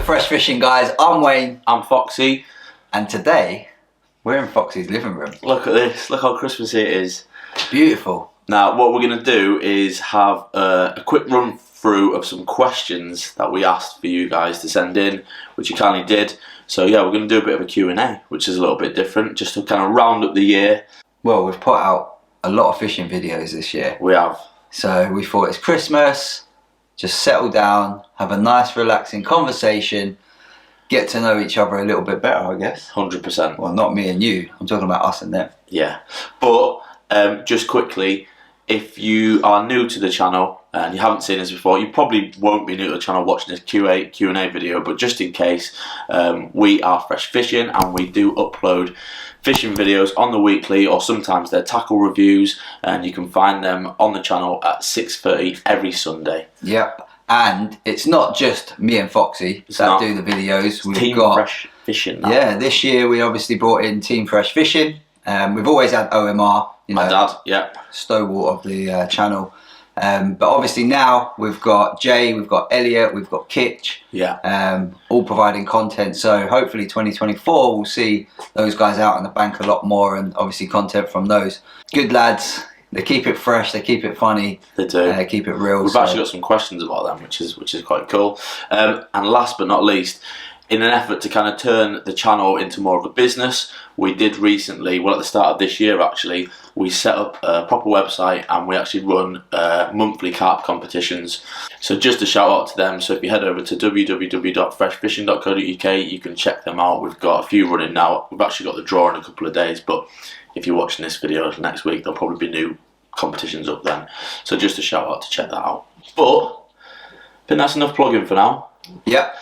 Fresh Fishing, guys. I'm Wayne. I'm Foxy. And today we're in Foxy's living room. Look at this. Look how Christmassy it is. Beautiful. Now what we're going to do is have a quick run through of some questions that we asked for you guys to send in, which you kindly did. So yeah, we're going to do a bit of a Q&A, which is a little bit different, just to kind of round up the year. Well, we've put out a lot of fishing videos this year. We have. So we thought it's Christmas. Just settle down, have a nice relaxing conversation, get to know each other a little bit better, I guess. 100%. Well, not me and you, I'm talking about us and them. Yeah, but just quickly, if you are new to the channel and you haven't seen this before, you probably won't be new to the channel watching this Q&A video, but just in case, we are Fresh Fishing and we do upload fishing videos on the weekly, or sometimes they're tackle reviews, and you can find them on the channel at 6:30 every Sunday. Yep, and it's not just me and Foxy that do the videos. We've Team got Fresh Fishing now. Yeah, this year we obviously brought in Team Fresh Fishing. We've always had OMR, you know, My dad, yeah, stalwart of the channel. But obviously now we've got Jay, we've got Elliot, we've got Kitch, all providing content. So hopefully 2024 we'll see those guys out in the bank a lot more, and obviously content from those. Good lads, they keep it fresh, they keep it funny, they do, keep it real. We've actually got some questions about them, which is quite cool. And last but not least, in an effort to kind of turn the channel into more of a business, we did recently, well at the start of this year actually, we set up a proper website and we actually run monthly carp competitions. So just a shout out to them. So if you head over to www.freshfishing.co.uk, you can check them out. We've got a few running now. We've actually got the draw in a couple of days, but if you're watching this video next week, there'll probably be new competitions up then. So just a shout out to check that out. But I think that's enough plugging for now. Yep.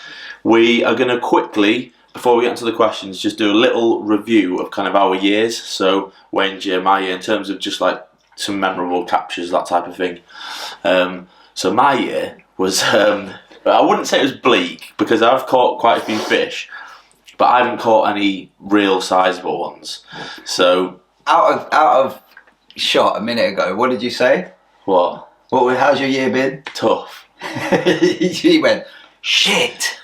We are going to quickly, before we get into the questions, just do a little review of kind of our years. So Wayne's year, my year, in terms of just like some memorable captures, that type of thing. So my year was, I wouldn't say it was bleak, because I've caught quite a few fish, but I haven't caught any real sizable ones. So out of shot a minute ago, what did you say? What? How's your year been? Tough. He went, shit.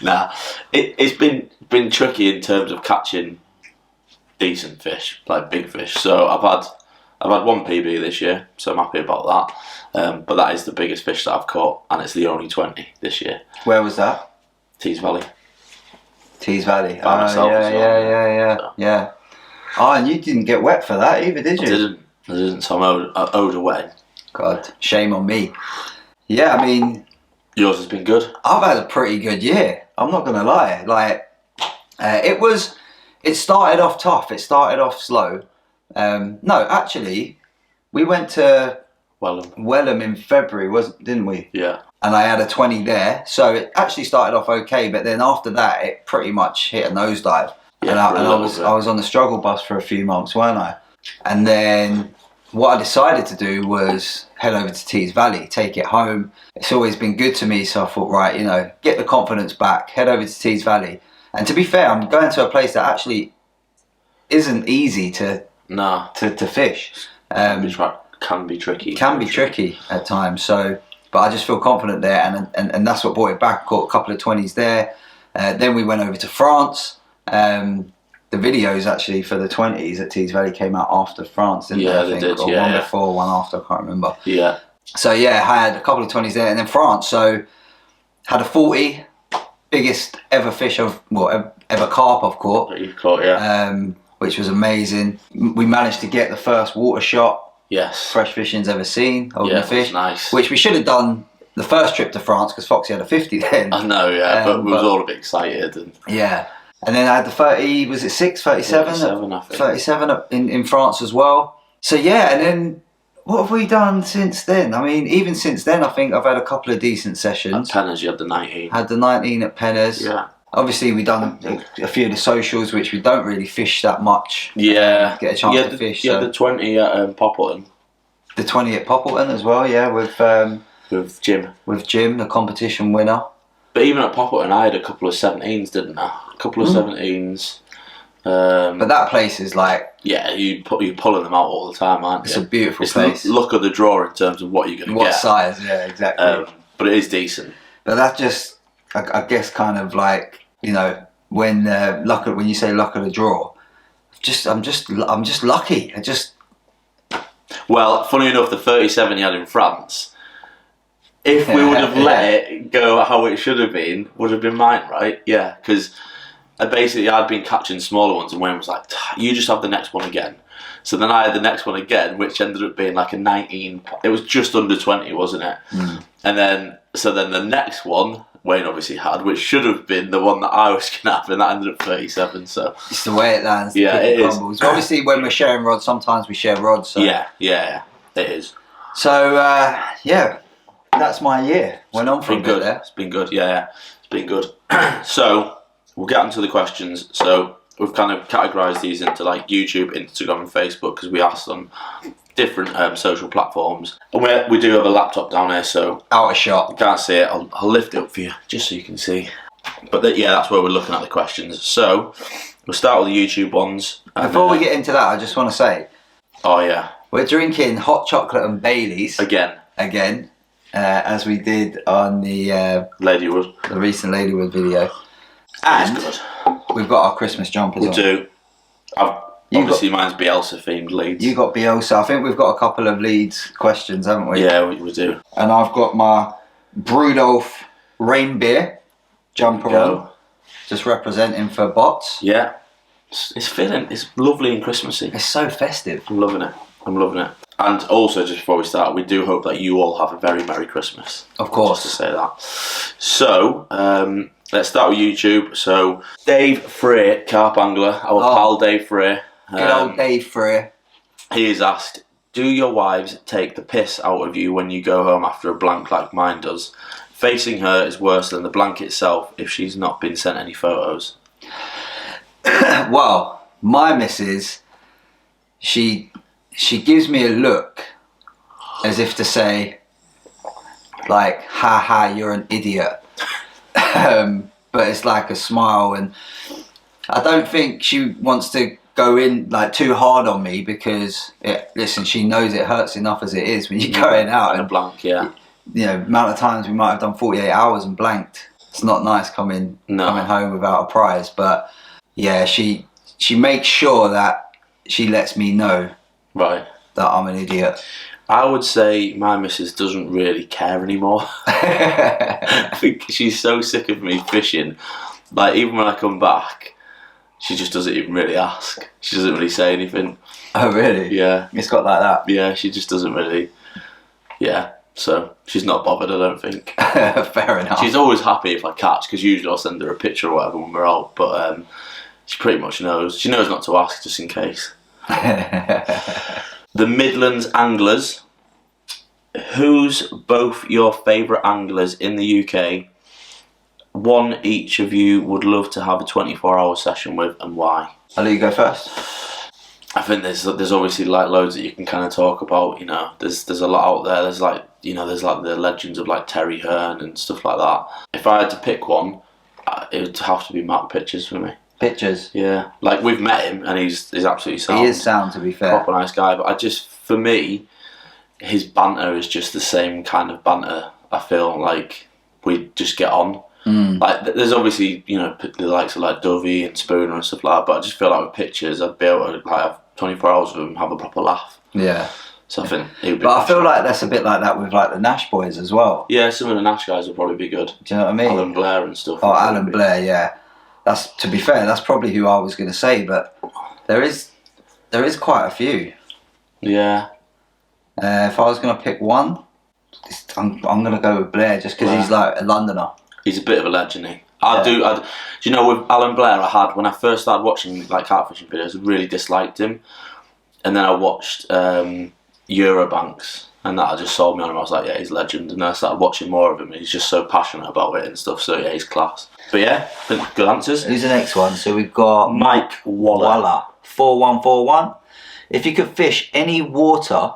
Nah, it's been tricky in terms of catching decent fish, like big fish. So I've had one PB this year, so I'm happy about that. But that is the biggest fish that I've caught, and it's the only 20 this year. Where was that? Tees Valley. Tees Valley. By myself as well. So. Yeah. Oh, and you didn't get wet for that either, did you? I didn't. So I owed a wetting. God, shame on me. Yeah, I mean, yours has been good. I've had a pretty good year. I'm not gonna lie. Like, it started off tough. It started off slow. No, actually, we went to Wellham in February, didn't we? Yeah. And I had a 20 there, so it actually started off okay. But then after that, it pretty much hit a nosedive. Yeah, and I was on the struggle bus for a few months, weren't I? And then what I decided to do was head over to Tees Valley, take it home. It's always been good to me, so I thought, right, you know, get the confidence back, head over to Tees Valley. And to be fair, I'm going to a place that actually isn't easy to fish. Can be tricky. Can be tricky at times. So, but I just feel confident there, and that's what brought it back. Caught a couple of 20s there. Then we went over to France. The videos actually for the 20s at Tees Valley came out after France, didn't they? Yeah, they did. Or one before, one after, I can't remember. Yeah. So yeah, I had a couple of 20s there, and then France. So had a 40, biggest ever fish ever carp I've caught. That you've caught, yeah. Which was amazing. We managed to get the first water shot. Yes. Fresh Fishing's ever seen holding a fish. Nice. Which we should have done the first trip to France, because Foxy had a 50 then. I know, yeah, but we was all a bit excited. Yeah. And then I had the 30, was it 37? 37, I think. 37 in France as well. So yeah, and then what have we done since then? I mean, even since then, I think I've had a couple of decent sessions. At Penners, you had the 19. Had the 19 at Penners. Yeah. Obviously, we've done a few of the socials, which we don't really fish that much. Yeah. Get a chance to fish. Yeah, So. the 20 at Poppleton. The 20 at Poppleton as well, yeah, with Jim. With Jim, the competition winner. But even at Poppleton, I had a couple of 17s, didn't I? A couple of 17s. But that place is like... Yeah, you're pulling them out all the time, aren't you? It's a beautiful place. Look at the draw in terms of what you're going to get. What size, yeah, exactly. But it is decent. But that just, I guess, kind of like, you know, when you say luck of the draw, I'm just lucky. Well, funny enough, the 37 he had in France, if we would have let it go how it should have been, would have been mine, right? Yeah, because I'd been catching smaller ones, and Wayne was like, you just have the next one again. So then I had the next one again, which ended up being like a 19. It was just under 20, wasn't it? And then the next one, Wayne obviously had, which should have been the one that I was going to have, and that ended up 37. So it's the way it lands. Yeah, it is. Obviously, when we're sharing rods, sometimes we share rods. So. Yeah, it is. So that's my year. Went on for a bit there. It's been good. Yeah, it's been good. So we'll get into the questions. So we've kind of categorised these into like YouTube, Instagram, and Facebook because we asked them different social platforms. And we do have a laptop down here, so out of shot. You can't see it. I'll lift it up for you just so you can see. But that's where we're looking at the questions. So we'll start with the YouTube ones. Before we get into that, I just want to say. Oh yeah. We're drinking hot chocolate and Baileys again, as we did on the Ladywood, the recent Ladywood video. And we've got our Christmas jumpers on. We do. Obviously, mine's Bielsa themed Leeds. You got Bielsa. I think we've got a couple of Leeds questions, haven't we? Yeah, we do. And I've got my Brudolf Rain Beer jumper on, just representing for bots. Yeah, it's lovely and Christmassy. It's so festive. I'm loving it. And also, just before we start, we do hope that you all have a very Merry Christmas. Of course. Just to say that. So, let's start with YouTube. So, Dave Frey, carp angler, our pal Dave Frey. Good old Dave Frey. He has asked, do your wives take the piss out of you when you go home after a blank like mine does? Facing her is worse than the blank itself if she's not been sent any photos. Well, my missus, she gives me a look as if to say, like, ha ha, you're an idiot. But it's like a smile, and I don't think she wants to go in like too hard on me because listen, she knows it hurts enough as it is when you're going out and a blank. Yeah, you know, amount of times we might have done 48 hours and blanked. It's not nice coming home without a prize. But yeah, she makes sure that she lets me know that I'm an idiot. I would say my missus doesn't really care anymore. I think she's so sick of me fishing. Like, even when I come back, she just doesn't even really ask. She doesn't really say anything. Oh, really? Yeah. It's got like that? Yeah, she just doesn't really... Yeah, so she's not bothered, I don't think. Fair enough. She's always happy if I catch, because usually I'll send her a picture or whatever when we're out, but she pretty much knows. She knows not to ask, just in case. The Midlands Anglers. Who's both your favourite anglers in the UK? One each of you would love to have a 24-hour session with, and why? I'll let you go first. I think there's obviously like loads that you can kind of talk about. You know, there's a lot out there. There's like the legends of like Terry Hearn and stuff like that. If I had to pick one, it would have to be Mark Pitchers for me. Pitchers? Yeah, like we've met him and he's absolutely sound. He is sound, to be fair. Proper nice guy, but for me, his banter is just the same kind of banter. I feel like we just get on. Like, there's obviously, you know, the likes of like Dovey and Spooner and stuff like that, but I just feel like with Pitchers, I'd be able to like have 24 hours with him, have a proper laugh. Yeah. So I think it would be. But I feel like that's a bit like that with like the Nash boys as well. Yeah, some of the Nash guys will probably be good. Do you know what I mean? Alan Blair and stuff. Oh, Alan Blair, yeah. That's, to be fair, that's probably who I was going to say, but there is quite a few. Yeah. If I was going to pick one, I'm going to go with Blair just because he's like a Londoner. He's a bit of a legend, do you know, with Alan Blair, when I first started watching like catfishing videos, I really disliked him, and then I watched Eurobanks, and that just sold me on him. I was like, yeah, he's a legend, and then I started watching more of him, and he's just so passionate about it and stuff. So yeah, he's class. But yeah, good answers. Who's the next one? So we've got Mike Waller. 4141. If you could fish any water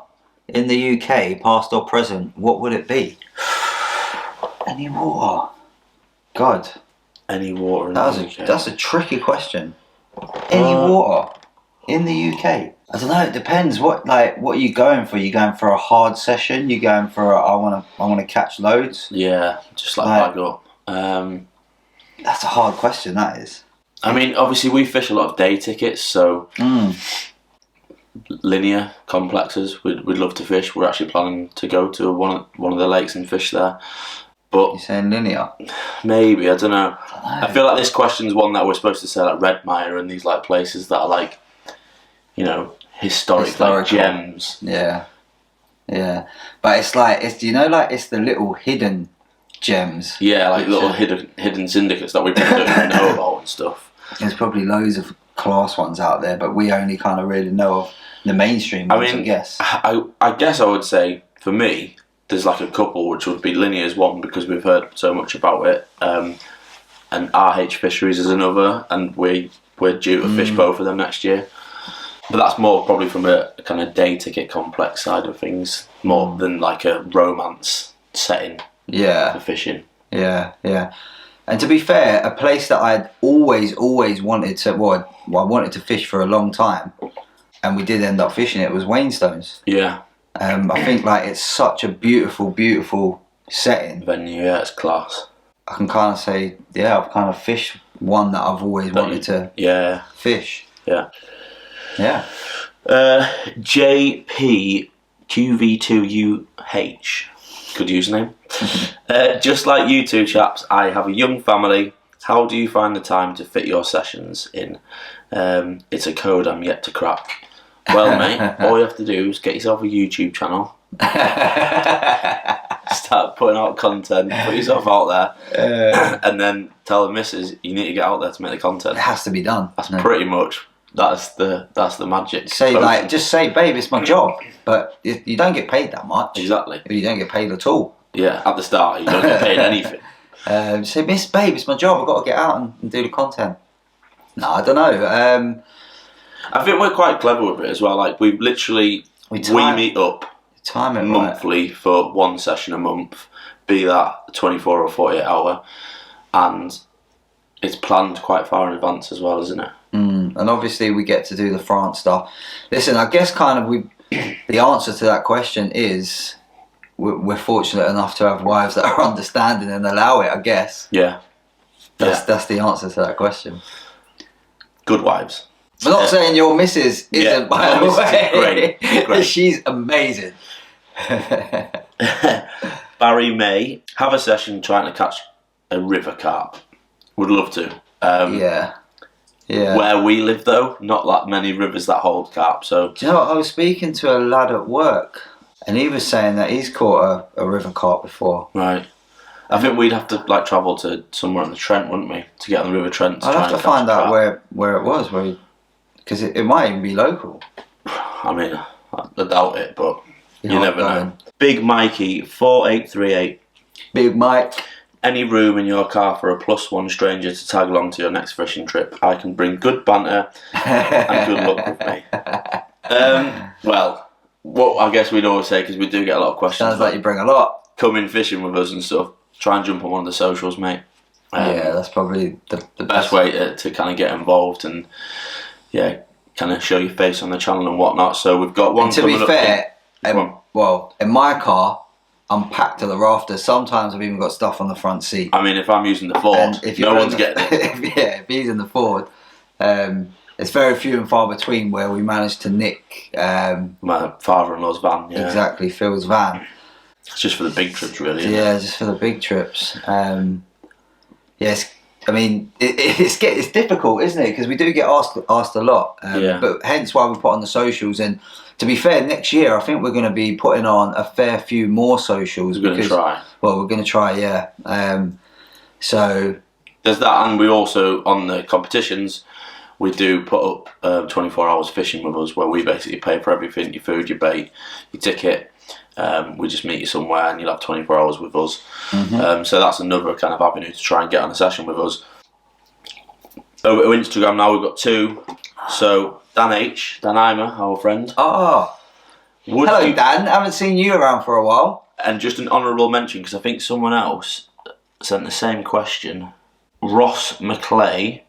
in the UK, past or present, what would it be? Any water? God. Any water in the UK? That's a tricky question. Any water in the UK? I don't know. It depends. What are you going for? You going for a hard session? You going for I want to catch loads? Yeah, just bag up. That's a hard question. That is. I mean, obviously we fish a lot of day tickets, so linear complexes we'd love to fish. We're actually planning to go to one of the lakes and fish there. But you're saying linear? Maybe, I don't know. I feel like this question's one that we're supposed to say like Redmire and these like places that are like, you know, historic like gems. Yeah. Yeah. But it's like it's it's the little hidden gems. Yeah, like little hidden syndicates that we probably don't even know about and stuff. There's probably loads of class ones out there, but we only kind of really know of the mainstream ones, I guess. I guess I would say, for me, there's like a couple, which would be Linear's one, because we've heard so much about it, and RH Fisheries is another, and we're due to fish both of them next year. But that's more probably from a kind of day ticket complex side of things, more than like a romance setting for fishing. Yeah, yeah. And to be fair, a place that I'd always wanted to, I wanted to fish for a long time, and we did end up fishing it, was Wainstones. Yeah. I think like it's such a beautiful setting. Venue, yeah, it's class. I can kind of say, yeah, I've kind of fished one that I've always wanted to fish. Yeah. Yeah. JPQV2UH. Good username. Just like you two chaps, I have a young family. How do you find the time to fit your sessions in? It's a code I'm yet to crack. Well, mate, all you have to do is get yourself a YouTube channel. Start putting out content, put yourself out there, and then tell the missus you need to get out there to make the content. It has to be done. That's pretty much that's the magic. Just say, babe, it's my job, but you don't get paid that much. Exactly. You don't get paid at all. Yeah, at the start you don't get paid anything. Say, babe, it's my job. I've got to get out and do the content. No, I don't know. I think we're quite clever with it as well. Like we literally we meet up monthly for one session a month, be that 24 or 48 hour, and it's planned quite far in advance as well, isn't it? And obviously we get to do the France stuff. Listen, I guess kind of the answer to that question is we're fortunate enough to have wives that are understanding and allow it, I guess. Yeah. That's the answer to that question. Good wives. I'm not saying your missus isn't, by the way. Great. She's amazing. Barry May, have a session trying to catch a river carp. Would love to. Yeah. Where we live, though, not that many rivers that hold carp. So, do you know what? I was speaking to a lad at work, and he was saying that he's caught a river carp before. Right. I think we'd have to like travel to somewhere in the Trent, wouldn't we, to get on the River Trent? I'd have to find out where it was, because it might even be local. I mean, I doubt it, but you never know. Big Mikey 4838. Big Mike. Any room in your car for a +1 stranger to tag along to your next fishing trip? I can bring good banter and good luck with me. Well, what I guess we'd always say, because we do get a lot of questions. Sounds like you bring a lot. Come in fishing with us and stuff. Try and jump on one of the socials, mate. That's probably the best way to kind of get involved and kind of show your face on the channel and whatnot. So we've got one. And to be fair, in my car, I'm packed to the rafters. Sometimes I've even got stuff on the front seat. I mean, if I'm using the Ford, no one's getting it. If he's in the Ford, it's very few and far between where we manage to nick my father-in-law's van. Yeah. Exactly, Phil's van. It's just for the big trips, really. Yeah, just for the big trips. Yes, I mean it's difficult, isn't it? Because we do get asked a lot. But hence why we put on the socials. And to be fair, next year I think we're going to be putting on a fair few more socials. We're going to try. Well, we're going to try, yeah. So there's that, and we also on the competitions. We do put up 24 hours fishing with us, where we basically pay for everything: your food, your bait, your ticket. we just meet you somewhere and you'll have 24 hours with us. So that's another kind of avenue to try and get on a session with us. Over to Instagram now, we've got 2. So Dan Imer, our friend. Oh, hello Dan, haven't seen you around for a while. And just an honourable mention, because I think someone else sent the same question. Ross McClay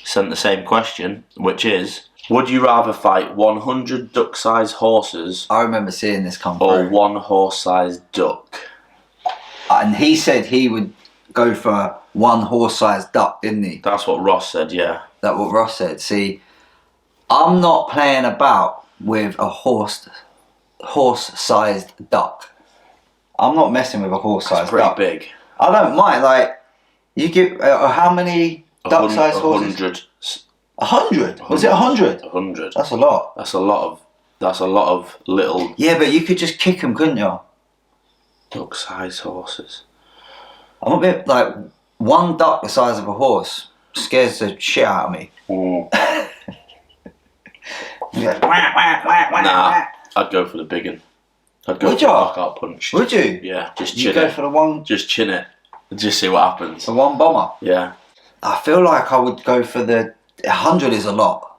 sent the same question, which is, would you rather fight 100 duck-sized horses I remember seeing this come or through. 1 horse-sized duck? And he said he would go for 1 horse-sized duck, didn't he? That's what Ross said, yeah. That's what Ross said. See, I'm not playing about with a horse-sized duck. I'm not messing with a horse-sized duck. Pretty big. I don't mind. Like, you give how many duck-sized horses? 100. 100? Was it 100? 100. That's a lot. That's a lot of little Yeah, but you could just kick them, couldn't you? duck-sized horses. I'm a bit like 1 duck the size of a horse scares the shit out of me. Nah, I'd go for the big one. I'd go Would for the you? knockout punch. Would you? Yeah, just You chin go it. for the one, Just chin it. And just see what happens. the one bomber. Yeah. I feel like I would go for the 100 is a lot.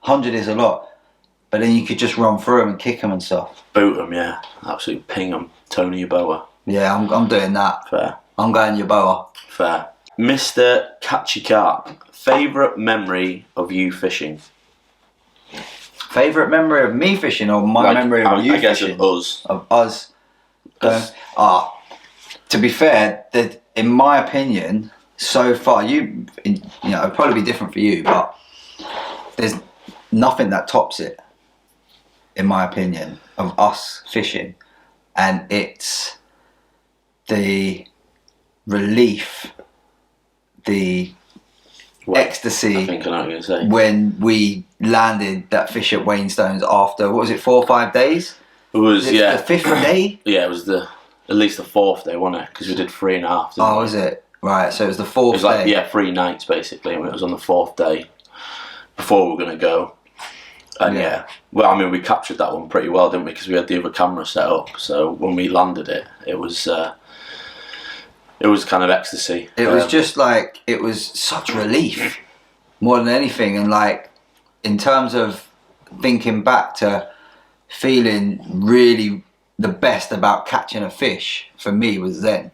100 is a lot. But then you could just run through them and kick them and stuff. Boot them, yeah. Absolutely ping them. Tony Yeboah. Yeah, I'm doing that. Fair. I'm going Yeboah. Fair. Mr. Catchy Carp. Favourite memory of you fishing? Favourite memory of me fishing or my memory of you I guess fishing? of us. Of us. To be fair, that in my opinion, so far, you know, it'll probably be different for you, but there's nothing that tops it, in my opinion, of us fishing. And it's the relief, the ecstasy. I think I know what you're going to say. When we landed that fish at Wainstones after, what was it, 4 or 5 days? It was, The 5th day? Yeah, it was at least the 4th day, wasn't it? Because we did 3.5. Oh, was it? Right, so it was the 4th It was like, day. yeah, 3 nights basically, and it was on the 4th day before we were going to go. And yeah, well, I mean, we captured that one pretty well, didn't we? Because we had the other camera set up. So when we landed it, it was kind of ecstasy. It was just like, it was such relief more than anything. And like, in terms of thinking back to feeling really the best about catching a fish, for me was then.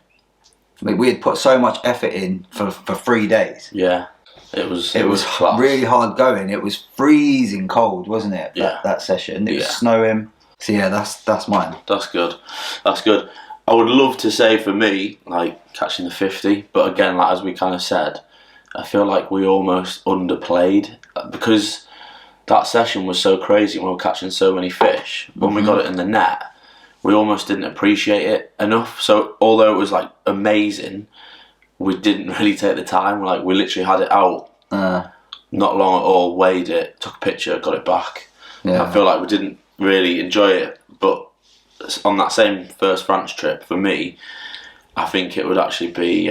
I mean, we had put so much effort in for 3 days. Yeah, it was class. Really hard going. It was freezing cold, wasn't it? Yeah. That session. It was snowing. So yeah, that's mine. That's good. That's good. I would love to say for me, like catching the 50, but again, like as we kind of said, I feel like we almost underplayed because that session was so crazy when we were catching so many fish. When we got it in the net, we almost didn't appreciate it enough. So although it was like amazing, we didn't really take the time. Like we literally had it out not long at all, weighed it, took a picture, got it back. Yeah. I feel like we didn't really enjoy it. But on that same first France trip, for me, I think it would actually be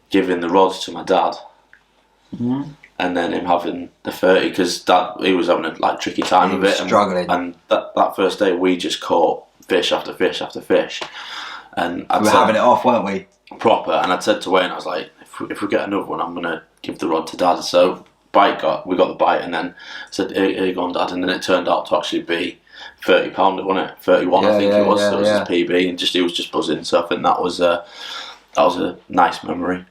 giving the rods to my dad. And then him having the 30, because Dad, he was having a like tricky time with it, struggling. and that first day we just caught fish after fish after fish, and We were having it off, weren't we? proper. And I'd said to Wayne, I was like, if we get another one, I'm gonna give the rod to Dad. So we got the bite, and then said, here you go on, Dad, and then it turned out to actually be £30, wasn't it? 31, I think it was. So it was his PB, and he was just buzzing. So I think that was a nice memory.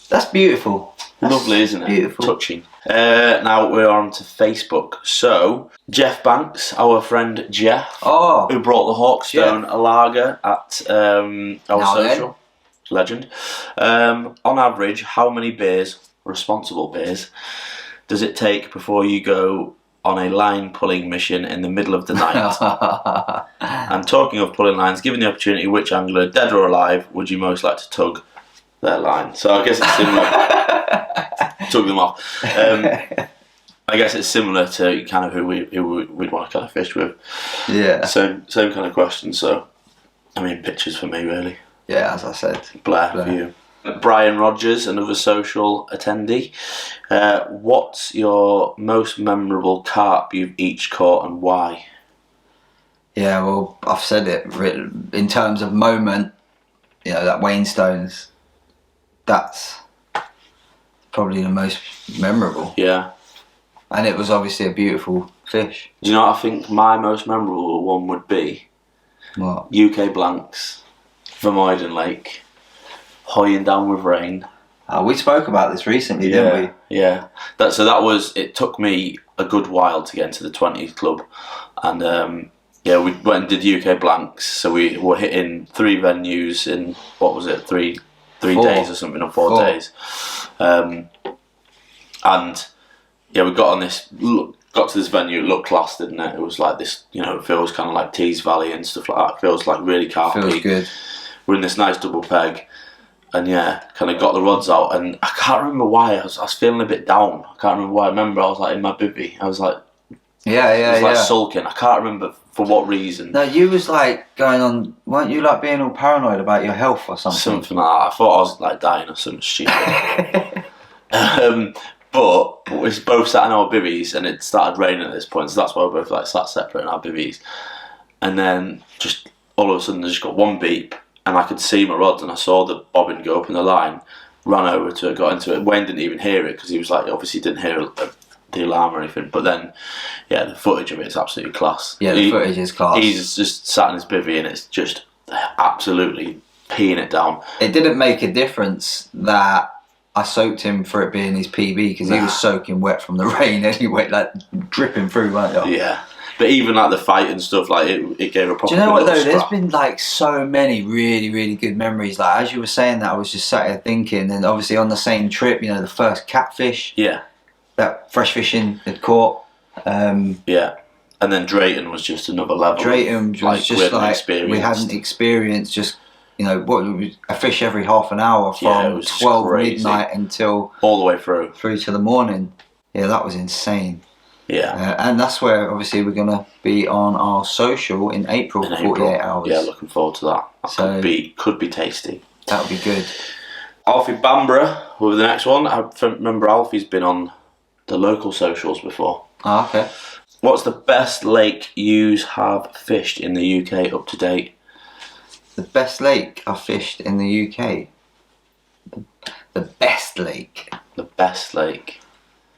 That's beautiful. That's Lovely, isn't it? Beautiful. Touching. Now we're on to Facebook. So, Jeff Banks, our friend Jeff, who brought the Hawkstone lager at our Now social. Legend. On average, how many beers, responsible beers, does it take before you go on a line pulling mission in the middle of the night? And talking of pulling lines, given the opportunity, which angler, dead or alive, would you most like to tug their line? So I guess it's similar. Tug them off. I guess it's similar to kind of who we'd want to kind of fish with. Yeah. Same kind of question. So, I mean, pictures for me really. Yeah, as I said. Blair for you. Brian Rogers, another social attendee. What's your most memorable carp you've each caught and why? Yeah, well, I've said it. In terms of moment, that Waynestones, that's probably the most memorable. Yeah. And it was obviously a beautiful fish. Do you know what I think my most memorable one would be? What? UK Blanks, Vermuyden Lake, hoying down with rain. We spoke about this recently, didn't we? Yeah. It took me a good while to get into the 20s club. And we went and did UK Blanks. So we were hitting 3 venues in, what was it, three days or something, or 4 days. And we got to this venue. It looked class, didn't it? It was like this, it feels kind of like Tees Valley and stuff like that. It feels like really carpy. Feels good. We're in this nice double peg, and kind of got the rods out. And I can't remember why. I was feeling a bit down. I can't remember why. I remember I was like in my bivvy. I was like, sulking. I can't remember for what reason. No, you was like going on. Weren't you like being all paranoid about your health or something? Something like that. I thought I was like dying or something stupid. But we both sat in our bivvies, and it started raining at this point, so that's why we both like sat separate in our bivvies. And then just all of a sudden, I just got one beep, and I could see my rods, and I saw the bobbin go up in the line. Ran over to it, got into it. Wayne didn't even hear it because he was like, obviously didn't hear the alarm or anything. But then, the footage of it is absolutely class. Yeah, the footage is class. He's just sat in his bivvy, and it's just absolutely peeing it down. It didn't make a difference that I soaked him for it being his PB, because he was soaking wet from the rain anyway, like dripping through, weren't you? Yeah. But even like the fight and stuff, like it gave a proper. Do you know what though? Scrap. There's been like so many really, really good memories. Like as you were saying that, I was just sat here thinking, and obviously on the same trip, the first catfish. Yeah. That fresh fishing had caught. Yeah. And then Drayton was just another level. Drayton was just like we hadn't experienced. Just a fish every half an hour from 12 crazy. Midnight until all the way through to the morning. Yeah, that was insane. Yeah. And that's where obviously we're gonna be on our social in April, 48 hours. Yeah, looking forward to that. Could be tasty. That would be good. Alfie Bamborough with the next one. I remember Alfie's been on the local socials before. Oh, okay. What's the best lake you have fished in the UK up to date? The best lake I fished in the UK. The best lake. The best lake.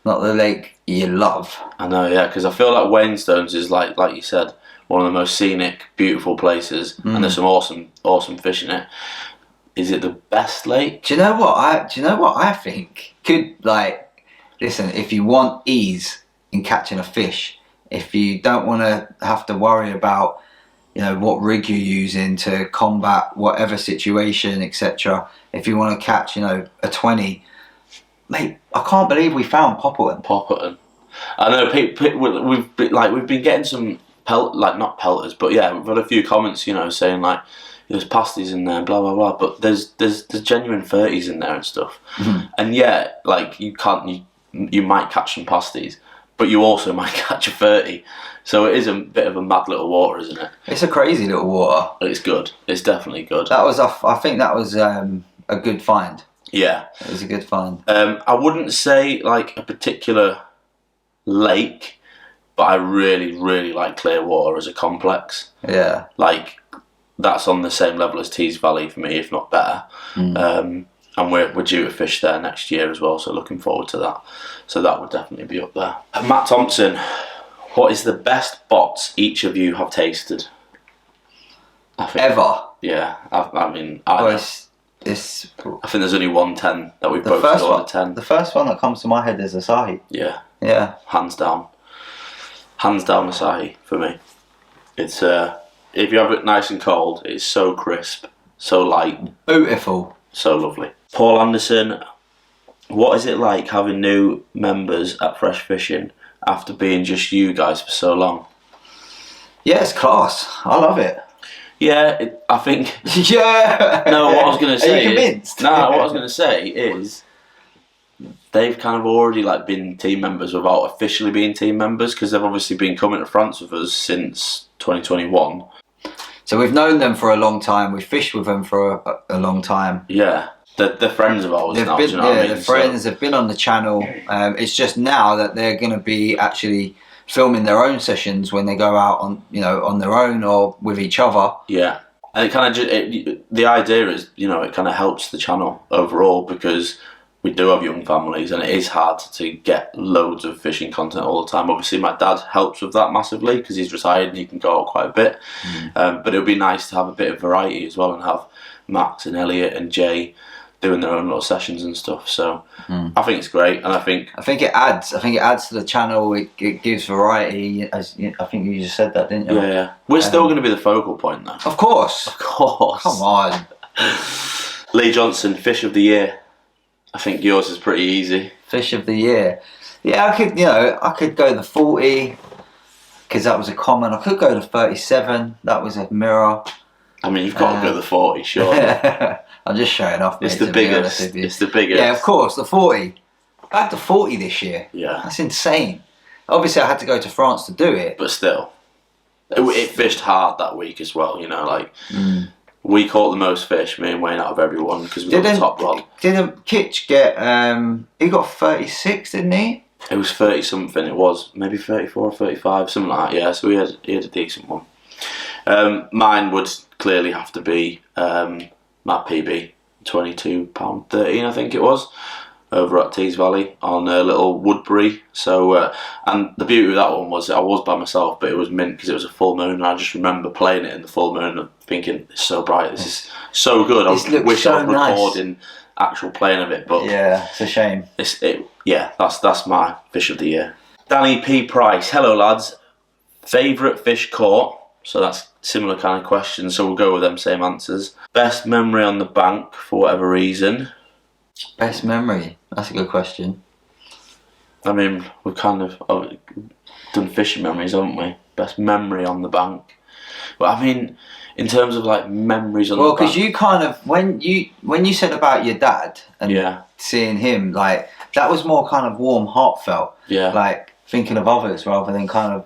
Not the lake you love. I know, yeah, because I feel like Waynestones is like you said, one of the most scenic, beautiful places, and there's some awesome fish in it. Is it the best lake? Do you know what I think? Listen, if you want ease in catching a fish, if you don't want to have to worry about what rig you're using to combat whatever situation, etc. If you want to catch, a 20, mate, I can't believe we found Popperton. I know we've been getting some not pelters, but yeah, we've had a few comments, saying like there's pasties in there, blah blah blah. But there's genuine 30s in there and stuff, and yeah, like you might catch some pasties, but you also might catch a 30. So it is a bit of a mad little water, isn't it? It's a crazy little water. But it's good. It's definitely good. I think that was a good find. Yeah. It was a good find. I wouldn't say like a particular lake, but I really, really like Clearwater as a complex. Yeah. Like that's on the same level as Tees Valley for me, if not better. And we're due to fish there next year as well, so looking forward to that. So that would definitely be up there. Matt Thompson, what is the best bots each of you have tasted? Ever? Yeah, I think there's only 110 that we've both scored a 10. The first one that comes to my head is Asahi. Yeah. Yeah. Hands down Asahi for me. It's if you have it nice and cold, it's so crisp, so light, beautiful, so lovely. Paul Anderson, what is it like having new members at Fresh Fishing after being just you guys for so long? Yeah, it's class. I love it. Yeah, I think. Yeah. No, what I was going to say. Are you convinced? What I was going to say is they've kind of already been team members without officially being team members, because they've obviously been coming to France with us since 2021. So we've known them for a long time. We've fished with them for a long time. Yeah. They're friends of ours They're friends. They've been on the channel. It's just now that they're going to be actually filming their own sessions when they go out on on their own or with each other. Yeah, and it kind of the idea is it kind of helps the channel overall because we do have young families and it is hard to get loads of fishing content all the time. Obviously, my dad helps with that massively because he's retired and he can go out quite a bit. But it would be nice to have a bit of variety as well and have Max and Elliot and Jay doing their own little sessions and stuff. So I think it's great, and I think it adds to the channel. It gives variety, as I think you just said that, didn't you? Yeah. We're still going to be the focal point, though. Of course. Come on. Lee Johnson, fish of the year. I think yours is pretty easy. Fish of the year. Yeah, I could go the 40 because that was a common. I could go the 37. That was a mirror. I mean, you've got to go the 40, sure. I'm just showing off. It's the biggest. It's the biggest. Yeah, of course, the 40. I had the 40 this year. Yeah. That's insane. Obviously, I had to go to France to do it. But still, it fished hard that week as well, We caught the most fish, me and Wayne, out of everyone because we got the top rod. Didn't Kitch get, he got 36, didn't he? It was 30 something, it was. Maybe 34 or 35, something like that, yeah. So he had a decent one. Mine would clearly have to be my PB, £22.13 I think it was, over at Tees Valley on a little Woodbury. So, and the beauty of that one was I was by myself, but it was mint because it was a full moon, and I just remember playing it in the full moon and thinking, it's so bright, this is so good. I wish I was recording actual playing of it, but yeah, it's a shame. That's my fish of the year. Danny P. Price, hello lads. Favourite fish caught? So that's similar kind of question, so we'll go with them same answers. Best memory on the bank for whatever reason? Best memory? That's a good question. I mean, we've kind of done fishing memories, haven't we? Best memory on the bank. But I mean, in terms of like memories on the bank. Well, because you kind of, when you said about your dad and seeing him, like, that was more kind of warm, heartfelt. Yeah. Like, thinking of others rather than kind of,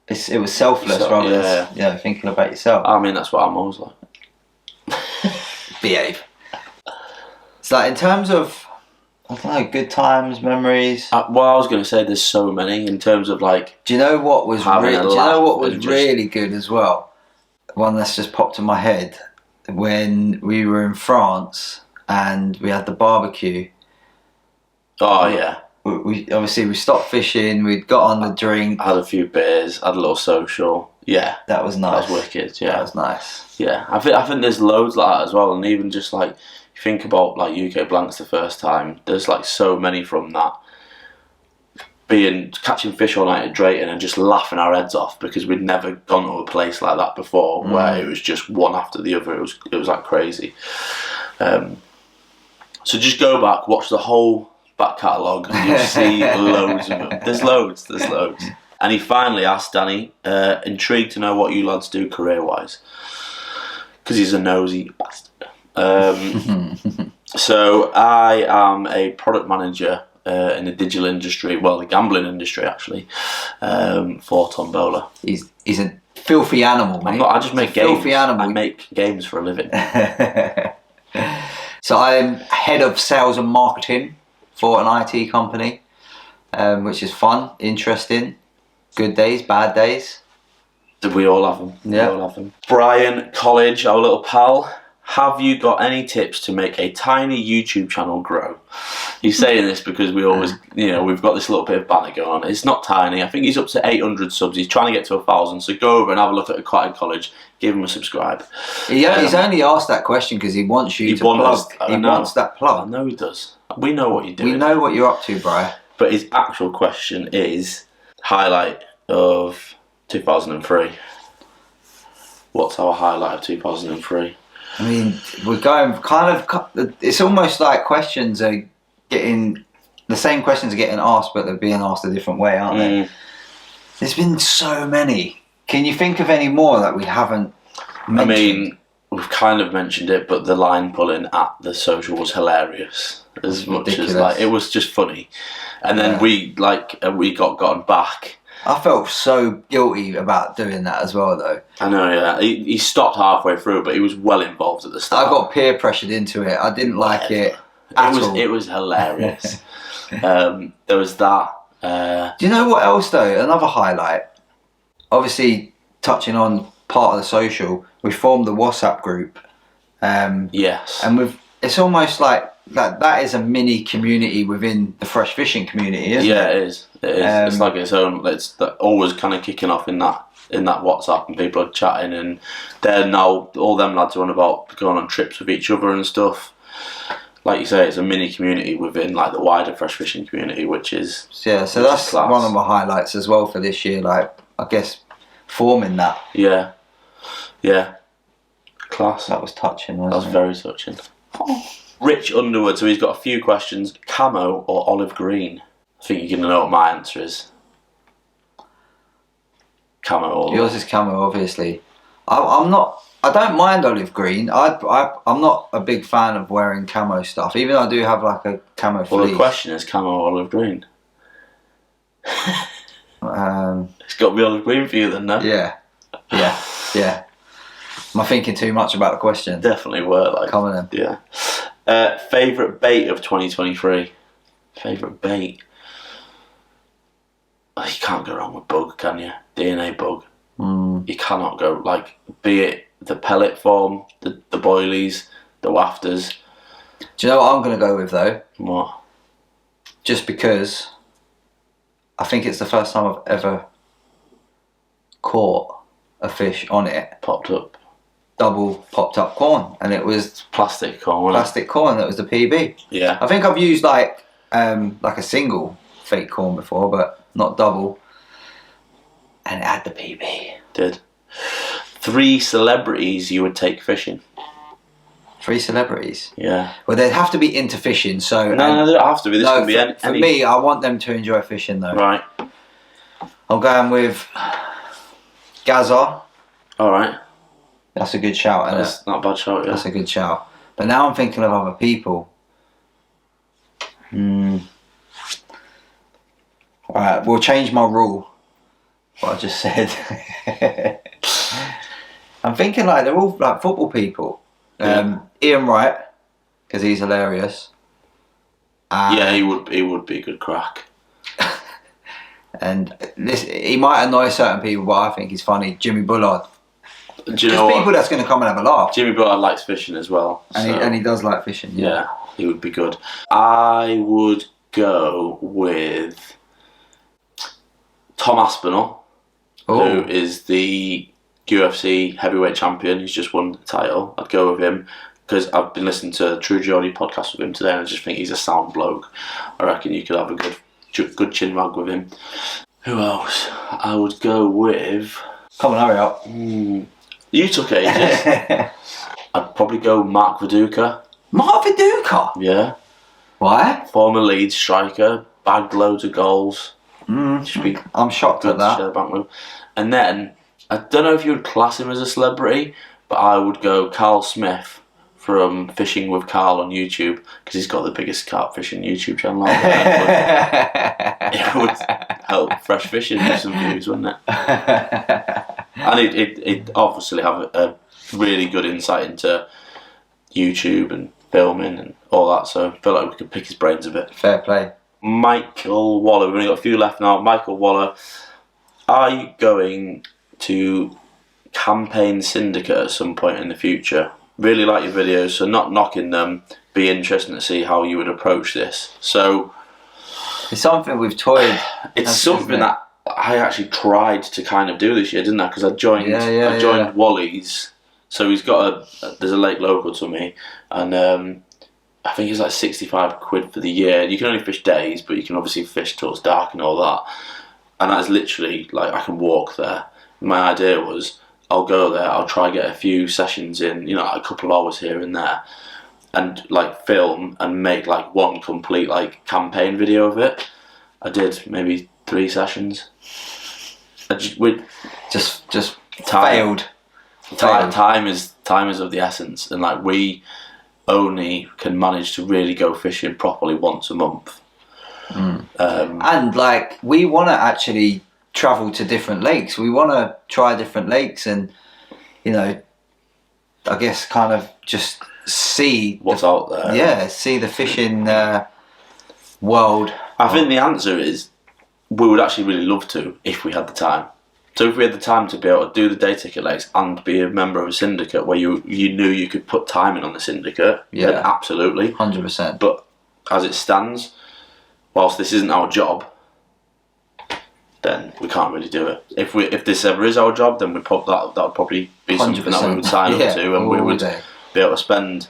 it was selfless rather than thinking about yourself. I mean, that's what I'm always like. Behave. It's like, in terms of, I don't know, good times, memories. Well, I was going to say there's so many in terms of like. Do you know what was really good as well? One that's just popped in my head when we were in France and we had the barbecue. Oh yeah. We obviously stopped fishing. We'd got on the drink. Had a few beers. Had a little social. Yeah, that was nice. That was wicked. Yeah, that was nice. Yeah, I think there's loads like that as well, and even just like you think about like UK Blanks the first time. There's like so many from that. Catching fish all night at Drayton and just laughing our heads off because we'd never gone to a place like that before where it was just one after the other. It was like crazy. So just go back, watch the whole back catalogue and you'll see loads of them. There's loads. And he finally asked Danny, intrigued to know what you lads do career-wise. Because he's a nosy bastard. So I am a product manager in the digital industry, well, the gambling industry actually, for Tombola. He's a filthy animal, mate. I just make games. Filthy animal. I make games for a living. So I'm head of sales and marketing for an IT company, which is fun, interesting, good days, bad days. We all have them. Yeah. We all have them. Brian College, our little pal, have you got any tips to make a tiny YouTube channel grow? He's saying this because we always, we've got this little bit of banter going on. It's not tiny. I think he's up to 800 subs. He's trying to get to 1,000. So go over and have a look at Aquatic College. Give him a subscribe. He's only asked that question because he wants you to plug. He wants that plug. I know he does. We know what you're doing. We know what you're up to, Brian. But his actual question is highlight of 2003. What's our highlight of 2003? I mean, we're going kind of. It's almost like questions are getting. The same questions are getting asked, but they're being asked a different way, aren't they? There's been so many. Can you think of any more that we haven't mentioned? I mean, we've kind of mentioned it, but the line pulling at the social was hilarious. As much as like it was just funny, and then we got gotten back. I felt so guilty about doing that as well, though. I know, yeah. He stopped halfway through, but he was well involved at the start. I got peer pressured into it. I didn't like it. It was hilarious. There was that. Do you know what else though? Another highlight. Obviously, touching on part of the social, we formed the WhatsApp group. Yes. And it's almost like that is a mini community within the fresh fishing community, isn't it? Yeah, it is. It is. It's like its own. It's always kind of kicking off in that WhatsApp, and people are chatting, and they're now all them lads are on about going on trips with each other and stuff. Like you say, it's a mini community within like the wider fresh fishing community, which is that's one of my highlights as well for this year. Like I guess forming that. Yeah. Class. That was touching. That was very touching. Rich Underwood, so he's got a few questions. Camo or olive green? I think you're going to know what my answer is. Camo or... Yours is camo, obviously. I don't mind olive green. I'm not a big fan of wearing camo stuff, even though I do have like a camo fleece. Well, the question is camo or olive green? It's got to be olive green for you then, no? Yeah. Am I thinking too much about the question? Definitely were, like... Come on then. Yeah. Favourite bait of 2023? Favourite bait? Oh, you can't go wrong with bug, can you? DNA bug. You cannot go, like, be it the pellet form, the boilies, the wafters. Do you know what I'm going to go with though? What? Just because I think it's the first time I've ever caught a fish on it. Popped up. Double popped up corn, and it was plastic corn. Plastic corn. That was the PB. Yeah. I think I've used like a single fake corn before, but not double. And it had the PB. Did. 3 celebrities you would take fishing? 3 celebrities? Yeah. Well, they'd have to be into fishing, so... No, they don't have to be. This can be any... For me, I want them to enjoy fishing, though. Right. I'm going with Gaza. Alright. That's a good shout, isn't it? That's not a bad shout, yeah. That's a good shout. But now I'm thinking of other people. Alright, we'll change my rule. What I just said. I'm thinking like they're all like football people. Ian Wright, because he's hilarious. Yeah, he would be a good crack. And he might annoy certain people, but I think he's funny. Jimmy Bullard. Do you know people that's going to come and have a laugh. Jimmy Bullard likes fishing as well. And he does like fishing. Yeah, he would be good. I would go with Tom Aspinall, who is the UFC heavyweight champion. He's just won the title. I'd go with him because I've been listening to True Geordie podcast with him today, and I just think he's a sound bloke. I reckon you could have a good chin wag with him. Who else? I would go with... Come on, hurry up. You took ages. I'd probably go Mark Viduka. Mark Viduka? Yeah. Why? Former Leeds striker, bagged loads of goals. I'm shocked at that. And then, I don't know if you would class him as a celebrity, but I would go Carl Smith from Fishing with Carl on YouTube, because he's got the biggest carp fishing YouTube channel out there. It would help fresh fishing with some views, wouldn't it? And he'd obviously have a really good insight into YouTube and filming and all that, so I feel like we could pick his brains a bit. Fair play. Michael Waller, we've only got a few left now. Michael Waller, are you going to campaign Syndicate at some point in the future? Really like your videos, so not knocking them. Be interesting to see how you would approach this. So it's something we've toyed. It's something that I actually tried to kind of do this year, didn't I? Because I joined Wally's. So he's got there's a lake local to me, and I think it's like 65 quid for the year. You can only fish days, but you can obviously fish till it's dark and all that. And that's literally like I can walk there. My idea was I'll go there, I'll try get a few sessions in, a couple of hours here and there, and like film and make like one complete like campaign video of it. I did maybe 3 sessions. Just failed. Time is of the essence, and like we only can manage to really go fishing properly once a month. And like we want to actually travel to different lakes. We want to try different lakes, and I guess kind of just see what's out there. Yeah, see the fishing world. I think the answer is we would actually really love to if we had the time. So if we had the time to be able to do the day ticket legs and be a member of a syndicate where you knew you could put time in on the syndicate, then absolutely. 100%. But as it stands, whilst this isn't our job, then we can't really do it. If this ever is our job, then that would probably be 100%. Something that we would sign up to, and we would be able to spend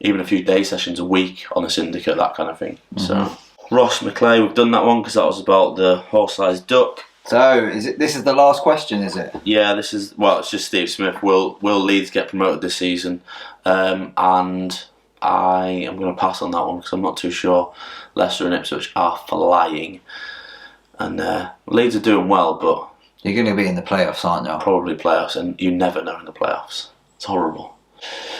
even a few day sessions a week on a syndicate, that kind of thing. So Ross McClay, we've done that one because that was about the horse-sized duck. So this is the last question, is it? Yeah, it's just Steve Smith. Will Leeds get promoted this season? And I am going to pass on that one because I'm not too sure. Leicester and Ipswich are flying, and Leeds are doing well, but you're going to be in the playoffs, aren't you? Probably playoffs, and you never know in the playoffs. It's horrible.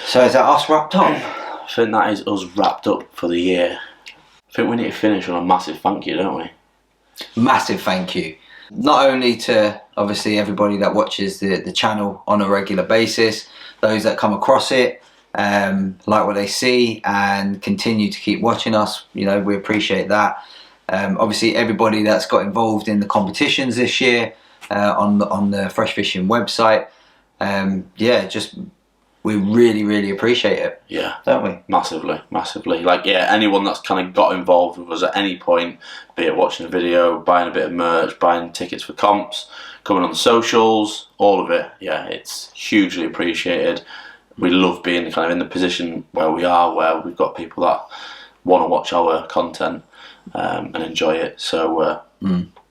So is that us wrapped up? I think that is us wrapped up for the year. I think we need to finish on a massive thank you, don't we? Massive thank you. Not only to, obviously, everybody that watches the channel on a regular basis, those that come across it, like what they see and continue to keep watching us, you know, we appreciate that. Obviously, everybody that's got involved in the competitions this year on the Fresh Fishing website, we really appreciate it. Yeah, don't we? Massively. Like, anyone that's kind of got involved with us at any point, be it watching a video, buying a bit of merch, buying tickets for comps, coming on the socials, all of it. Yeah, it's hugely appreciated. We love being kind of in the position where we are, where we've got people that want to watch our content and enjoy it. So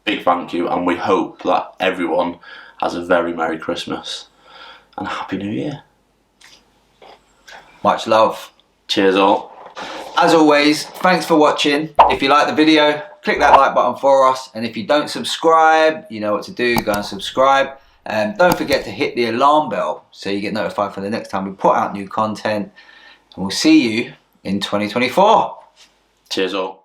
big thank you, and we hope that everyone has a very Merry Christmas and a Happy New Year. Much love. Cheers all. As always, thanks for watching. If you like the video, click that like button for us. And if you don't subscribe, you know what to do. Go and subscribe. And don't forget to hit the alarm bell so you get notified for the next time we put out new content. And we'll see you in 2024. Cheers all.